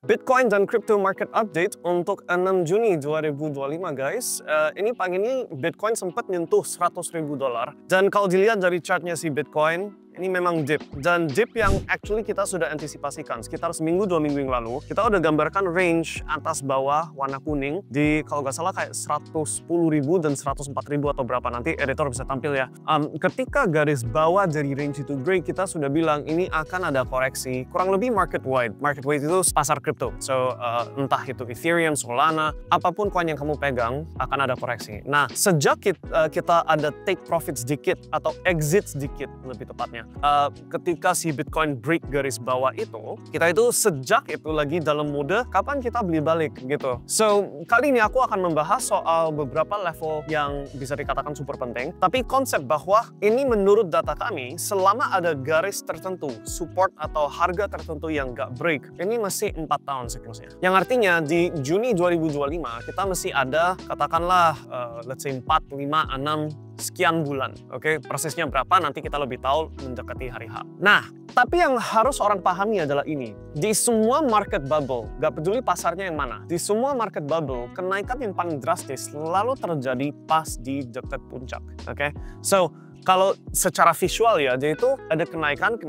Bitcoin dan crypto market update untuk 6 Juni 2025 guys. Ini pagi ini Bitcoin sempat nyentuh $100.000 dan kalau dilihat dari chartnya si Bitcoin, ini memang dip, dan dip yang actually kita sudah antisipasikan sekitar seminggu 2 minggu yang lalu. Kita udah gambarkan range atas bawah warna kuning di kalau nggak salah kayak 110.000 dan 104.000 atau berapa, nanti editor bisa tampil ya. Ketika garis bawah dari range itu break, kita sudah bilang ini akan ada koreksi kurang lebih market wide. Market wide itu pasar kripto, so entah itu Ethereum, Solana, apapun koin yang kamu pegang akan ada koreksi. Nah, sejak kita ada take profit sedikit atau exit sedikit lebih tepatnya, ketika si Bitcoin break garis bawah itu, kita itu sejak itu lagi dalam mode kapan kita beli balik gitu. So, kali ini aku akan membahas soal beberapa level yang bisa dikatakan super penting, tapi konsep bahwa ini menurut data kami, selama ada garis tertentu, support atau harga tertentu yang nggak break, ini masih 4 tahun siklusnya. Yang artinya di Juni 2025, kita masih ada katakanlah let's say 4, 5, 6 sekian bulan, oke? Persisnya berapa nanti kita lebih tahu mendekati hari H. Nah, tapi yang harus orang pahami adalah ini. Di semua market bubble, gak peduli pasarnya yang mana, di semua market bubble, kenaikan yang paling drastis selalu terjadi pas di dekat puncak, oke? So, kalau secara visual ya, jadi itu ada kenaikan,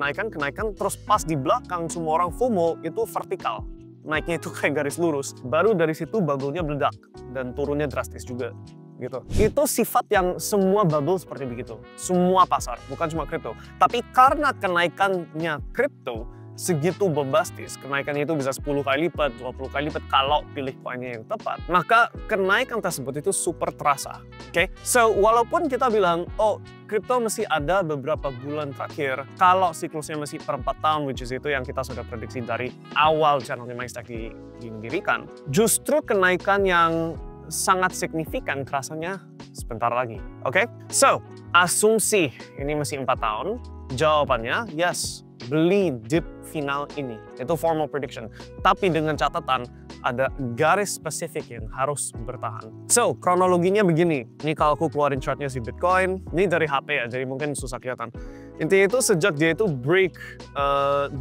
terus pas di belakang semua orang FOMO itu vertikal. Naiknya itu kayak garis lurus. Baru dari situ bubble-nya meledak dan turunnya drastis juga. Gitu. Itu sifat yang semua bubble seperti begitu. Semua pasar, bukan cuma kripto. Tapi karena kenaikannya kripto segitu bombastis, kenaikannya itu bisa 10 kali lipat, 20 kali lipat kalau pilih koinnya yang tepat, maka kenaikan tersebut itu super terasa. Oke? So, walaupun kita bilang, oh, kripto masih ada beberapa bulan terakhir, kalau siklusnya masih per 4 tahun, which is itu yang kita sudah prediksi dari awal channelnya MyStack didirikan, justru kenaikan yang sangat signifikan kerasanya sebentar lagi. Oke? So, asumsi ini masih 4 tahun, jawabannya yes, beli dip final ini. Itu formal prediction. Tapi dengan catatan ada garis spesifik yang harus bertahan. So, kronologinya begini. Ini kalau aku keluarin chartnya si Bitcoin, ini dari HP ya, jadi mungkin susah kelihatan. Intinya itu sejak dia itu break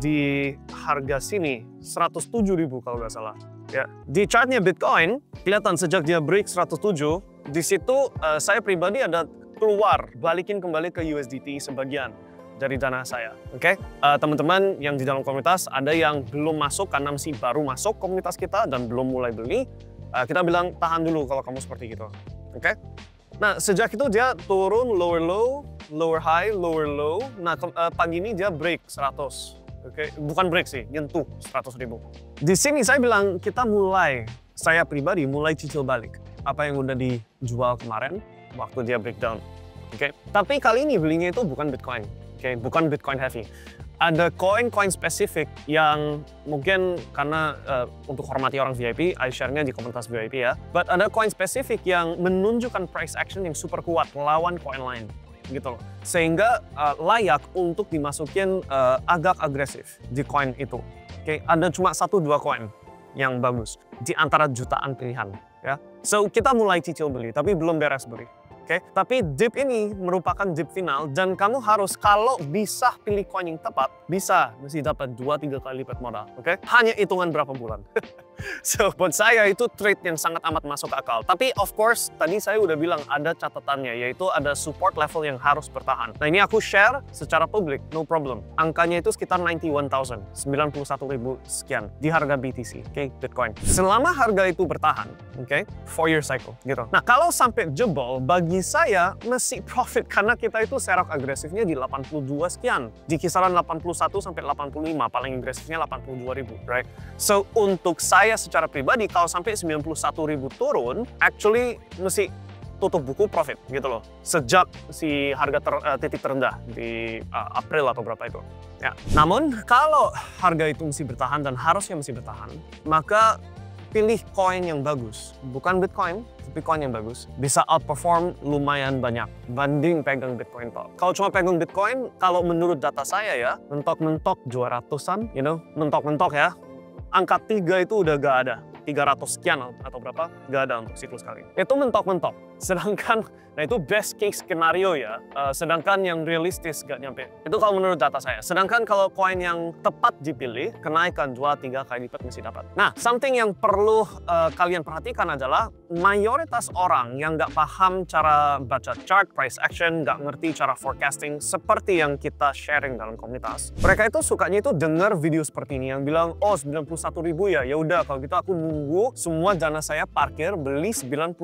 di harga sini, 107.000 kalau nggak salah. Ya, di chartnya Bitcoin, kelihatan sejak dia break 107, di situ saya pribadi ada keluar, balikin kembali ke USDT sebagian dari dana saya, oke? Teman-teman yang di dalam komunitas, ada yang belum masuk karena masih baru masuk komunitas kita dan belum mulai beli, kita bilang tahan dulu kalau kamu seperti gitu, oke? Nah, sejak itu dia turun lower low, lower high, lower low. Nah, pagi ini dia break 100. Oke, bukan break sih, nyentuh 100.000. Di sini saya bilang kita mulai, saya pribadi mulai cicil balik apa yang udah dijual kemarin waktu dia breakdown. Oke, tapi kali ini belinya itu bukan Bitcoin, oke, bukan Bitcoin heavy. Ada koin-koin spesifik yang mungkin karena untuk hormati orang VIP, I share-nya di komunitas VIP ya. But ada koin spesifik yang menunjukkan price action yang super kuat melawan koin lain. Gitu loh. Sehingga layak untuk dimasukin agak agresif di koin itu. Oke, ada cuma 1-2 koin yang bagus di antara jutaan pilihan ya. So, kita mulai cicil beli tapi belum beres beli. Oke, tapi dip ini merupakan dip final dan kamu harus kalau bisa pilih koin yang tepat, bisa mesti dapat 2-3 kali lipat modal. Oke? Hanya hitungan berapa bulan. So, buat saya itu trade yang sangat amat masuk akal. Tapi of course, tadi saya udah bilang ada catatannya, yaitu ada support level yang harus bertahan. Nah, ini aku share secara publik, no problem. Angkanya itu sekitar 91.000, 91.000 sekian di harga BTC, oke, Bitcoin. Selama harga itu bertahan, oke, 4-year cycle, gitu. Nah, kalau sampai jebol, bagi saya masih profit karena kita itu serok agresifnya di 82 sekian. Di kisaran 81 sampai 85, paling agresifnya 82.000, right? So, untuk saya secara pribadi kalau sampai 91.000 turun, actually mesti tutup buku profit gitu loh. Sejak si harga titik terendah di April atau berapa itu. Ya. Namun kalau harga itu mesti bertahan dan harusnya mesti bertahan, maka pilih koin yang bagus, bukan Bitcoin, tapi koin yang bagus. Bisa outperform lumayan banyak banding pegang Bitcoin toh. Kalau cuma pegang Bitcoin, kalau menurut data saya ya, mentok-mentok 200-an, you know, mentok-mentok ya. Angka 3 itu udah gak ada, 300 sekian atau berapa, gak ada untuk siklus kali. Itu mentok-mentok. Sedangkan, nah itu best case scenario ya. Sedangkan yang realistis nggak nyampe. Itu kalau menurut data saya. Sedangkan kalau koin yang tepat dipilih, kenaikan 2-3 kali lipat mesti dapat. Nah, something yang perlu kalian perhatikan adalah mayoritas orang yang nggak paham cara baca chart, price action, nggak ngerti cara forecasting seperti yang kita sharing dalam komunitas. Mereka itu sukanya itu dengar video seperti ini yang bilang, oh 91.000 ya, ya udah kalau gitu aku nunggu semua dana saya parkir beli 91.000.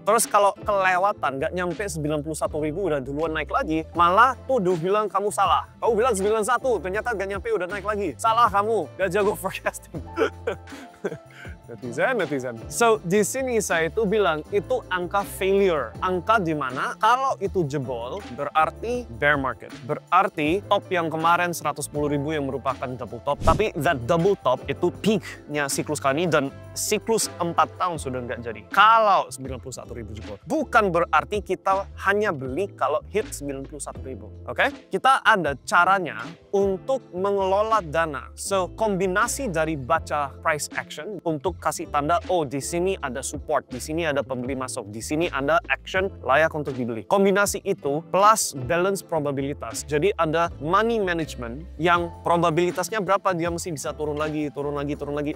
Terus kalau kelewatan nggak nyampe 91.000 udah duluan naik lagi, malah tuduh bilang kamu salah. Kamu bilang 91, ternyata nggak nyampe udah naik lagi. Salah kamu, nggak jago forecasting. Netizen. So, di sini saya itu bilang itu angka failure. Angka di mana kalau itu jebol berarti bear market. Berarti top yang kemarin 110.000 yang merupakan double top. Tapi that double top itu peak-nya siklus kali ini dan siklus 4 tahun sudah nggak jadi. Kalau 91.000 jebol. Bukan berarti kita hanya beli kalau hit 91.000. Oke? Kita ada caranya untuk mengelola dana. So, kombinasi dari baca price action untuk kasih tanda, oh di sini ada support, di sini ada pembeli masuk, di sini ada action layak untuk dibeli. Kombinasi itu plus balance probabilitas. Jadi ada money management yang probabilitasnya berapa dia mesti bisa turun lagi.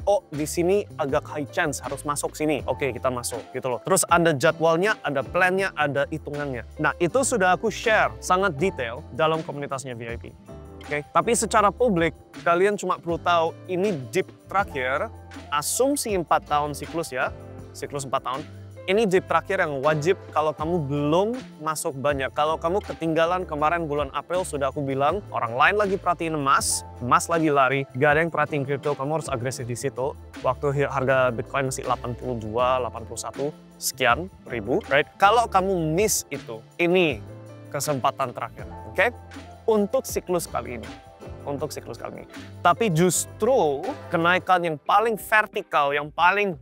Oh di sini agak high chance harus masuk sini. Oke, kita masuk gitu loh. Terus ada jadwalnya, ada plannya, ada hitungannya. Nah itu sudah aku share sangat detail dalam komunitasnya VIP. Oke, tapi secara publik, kalian cuma perlu tahu ini dip terakhir, asumsi 4 tahun siklus ya, siklus 4 tahun. Ini dip terakhir yang wajib kalau kamu belum masuk banyak. Kalau kamu ketinggalan kemarin bulan April sudah aku bilang, orang lain lagi perhatiin emas lagi lari, gak ada yang perhatiin kripto, kamu harus agresif di situ. Waktu harga Bitcoin masih 82, 81 sekian ribu, right? Kalau kamu miss itu, ini kesempatan terakhir, oke? Untuk siklus kali ini. Tapi justru kenaikan yang paling vertikal, yang paling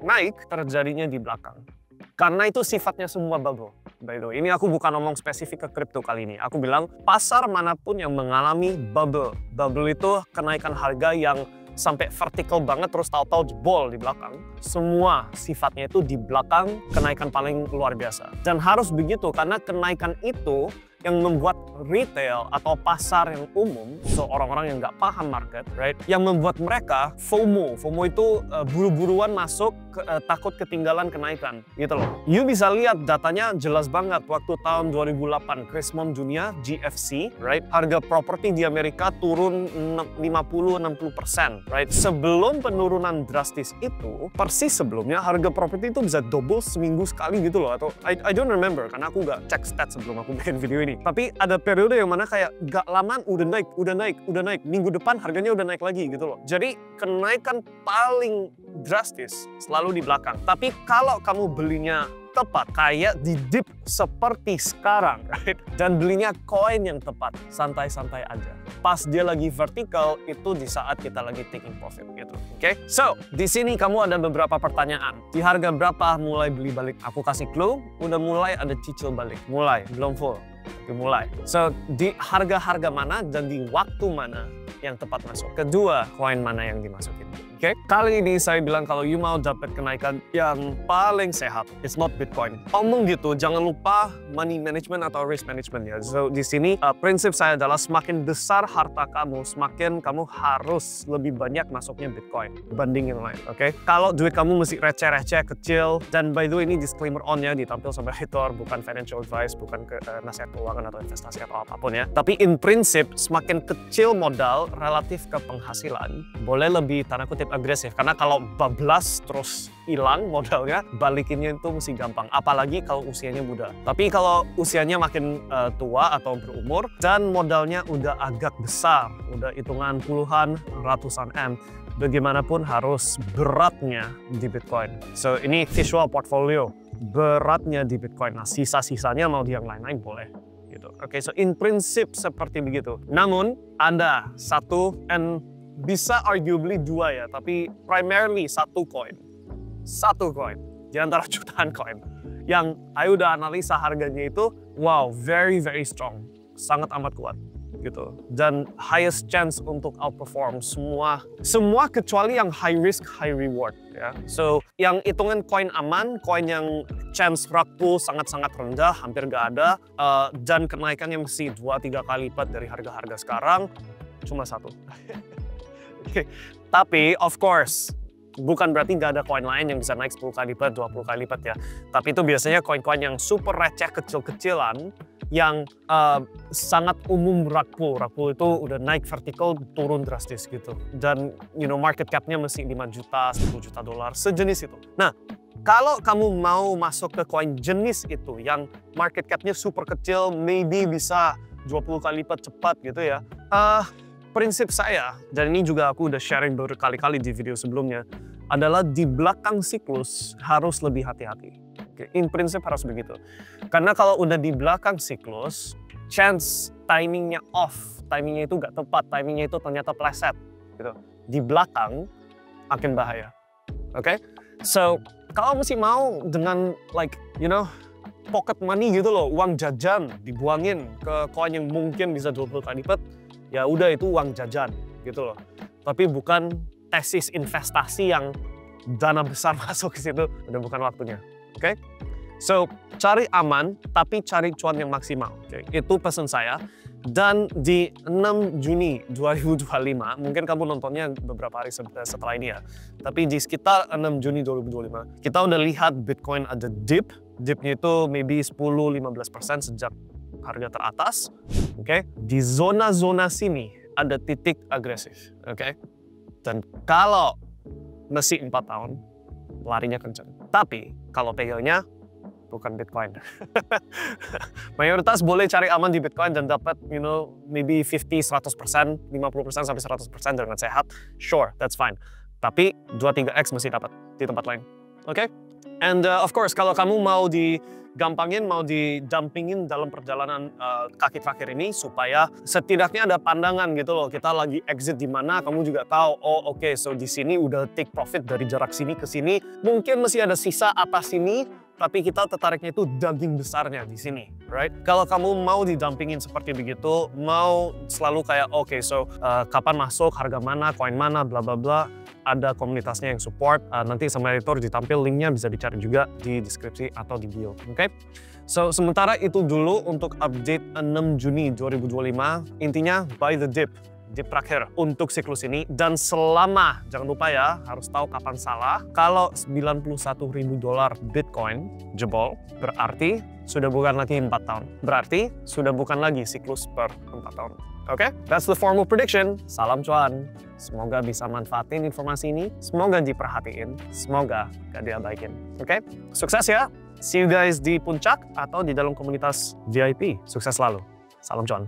naik terjadinya di belakang. Karena itu sifatnya semua bubble. By the way, ini aku bukan ngomong spesifik ke kripto kali ini. Aku bilang pasar manapun yang mengalami bubble. Bubble itu kenaikan harga yang sampai vertikal banget terus tahu-tahu jebol di belakang. Semua sifatnya itu di belakang kenaikan paling luar biasa. Dan harus begitu karena kenaikan itu yang membuat retail atau pasar yang umum, so orang-orang yang nggak paham market, right? Yang membuat mereka FOMO. FOMO itu buru-buruan masuk, takut ketinggalan kenaikan, gitu loh. You bisa lihat datanya jelas banget waktu tahun 2008, crash mom dunia, GFC, right? Harga properti di Amerika turun 50-60%, right? Sebelum penurunan drastis itu, persis sebelumnya harga properti itu bisa double seminggu sekali gitu loh. Atau I don't remember, karena aku nggak cek stats sebelum aku bikin video ini. Tapi ada periode yang mana kayak gak lama udah naik. Minggu depan harganya udah naik lagi gitu loh. Jadi kenaikan paling drastis selalu di belakang. Tapi kalau kamu belinya tepat, kayak di dip seperti sekarang, right? Dan belinya koin yang tepat, santai-santai aja. Pas dia lagi vertikal, itu di saat kita lagi taking profit gitu. Oke? So, di sini kamu ada beberapa pertanyaan. Di harga berapa mulai beli balik? Aku kasih clue, udah mulai ada cicil balik. Mulai, belum full. Tapi mulai. So, di harga-harga mana dan di waktu mana yang tepat masuk. Kedua, koin mana yang dimasukin. Oke? Kali ini saya bilang kalau you mau dapat kenaikan yang paling sehat, it's not Bitcoin. Omong gitu, jangan lupa money management atau risk management ya. So, di sini prinsip saya adalah semakin besar harta kamu, semakin kamu harus lebih banyak masuknya Bitcoin dibanding yang lain. Oke? Kalau duit kamu masih receh-receh, kecil, dan by the way ini disclaimer on ya, ditampil sama editor, bukan financial advice, bukan nasihat keuangan atau investasi atau apapun ya. Tapi in prinsip, semakin kecil modal relatif ke penghasilan, boleh lebih tanda kutip agresif. Karena kalau bablas terus hilang modalnya, balikinnya itu mesti gampang. Apalagi kalau usianya muda. Tapi kalau usianya makin tua atau berumur, dan modalnya udah agak besar, udah hitungan puluhan, ratusan M, bagaimanapun harus beratnya di Bitcoin. So ini visual portfolio, beratnya di Bitcoin. Nah sisa-sisanya mau di yang lain-lain boleh. Gitu. Oke, so in prinsip seperti begitu. Namun ada satu, and bisa arguably dua ya, tapi primarily satu koin di antara jutaan koin yang Ayu udah analisa harganya itu, wow, very strong, sangat amat kuat. gitu. Dan highest chance untuk outperform semua kecuali yang high risk, high reward ya. So, yang hitungan koin aman, koin yang chance rug pull sangat-sangat rendah, hampir nggak ada, dan kenaikannya mesti 2-3 kali lipat dari harga-harga sekarang, cuma satu. Okay. Tapi, of course, bukan berarti nggak ada koin lain yang bisa naik 10 kali lipat, 20 kali lipat ya. Tapi itu biasanya koin-koin yang super receh kecil-kecilan, yang sangat umum rug pull. Rug pull itu udah naik vertikal, turun drastis gitu. Dan market cap-nya mesti 5 juta, 10 juta dolar, sejenis itu. Nah, kalau kamu mau masuk ke koin jenis itu, yang market cap-nya super kecil, maybe bisa 20 kali lipat cepat gitu ya. Prinsip saya, dan ini juga aku udah sharing berkali-kali di video sebelumnya, adalah di belakang siklus harus lebih hati-hati. In prinsip harus begitu. Karena kalau udah di belakang siklus, chance timingnya off, timingnya itu nggak tepat, timingnya itu ternyata pleset. Gitu. Di belakang akan bahaya. Oke? So, kalau masih mau dengan pocket money gitu loh, uang jajan dibuangin ke koin yang mungkin bisa 20 kali lipat, ya udah itu uang jajan gitu loh. Tapi bukan tesis investasi yang dana besar masuk ke situ, udah bukan waktunya. Oke? So, cari aman tapi cari cuan yang maksimal. Okay? Itu pesan saya. Dan di 6 Juni 2025, mungkin kamu nontonnya beberapa hari setelah ini ya. Tapi di sekitar 6 Juni 2025, kita udah lihat Bitcoin ada dip. Dipnya itu maybe 10-15% sejak harga teratas. Oke? Di zona-zona sini ada titik agresif. Oke? Dan kalau masih 4 tahun, larinya kencang. Tapi kalau pegangnya bukan Bitcoin. Mayoritas boleh cari aman di Bitcoin dan dapat maybe 50-100%, 50% sampai 100% dengan sehat. Sure, that's fine. Tapi 2-3x mesti dapat di tempat lain. Oke? And of course, kalau kamu mau digampangin, mau didampingin dalam perjalanan kaki terakhir ini supaya setidaknya ada pandangan gitu loh. Kita lagi exit di mana, kamu juga tahu, oh oke, so di sini udah take profit dari jarak sini ke sini. Mungkin masih ada sisa atas sini, tapi kita tertariknya itu daging besarnya di sini, right? Kalau kamu mau didampingin seperti begitu, mau selalu kayak oke, so kapan masuk, harga mana, koin mana, bla bla bla, ada komunitasnya yang support. Nanti sama editor ditampil linknya, bisa dicari juga di deskripsi atau di bio, oke? So, sementara itu dulu untuk update 6 Juni 2025, intinya buy the dip terakhir untuk siklus ini. Dan selama, jangan lupa ya, harus tahu kapan salah. Kalau $91.000 Bitcoin jebol, berarti sudah bukan lagi 4 tahun. Berarti sudah bukan lagi siklus per 4 tahun. Oke? That's the formal prediction. Salam cuan. Semoga bisa manfaatin informasi ini. Semoga diperhatiin. Semoga gak diabaikin. Oke? Sukses ya. See you guys di puncak atau di dalam komunitas VIP. Sukses selalu. Salam cuan.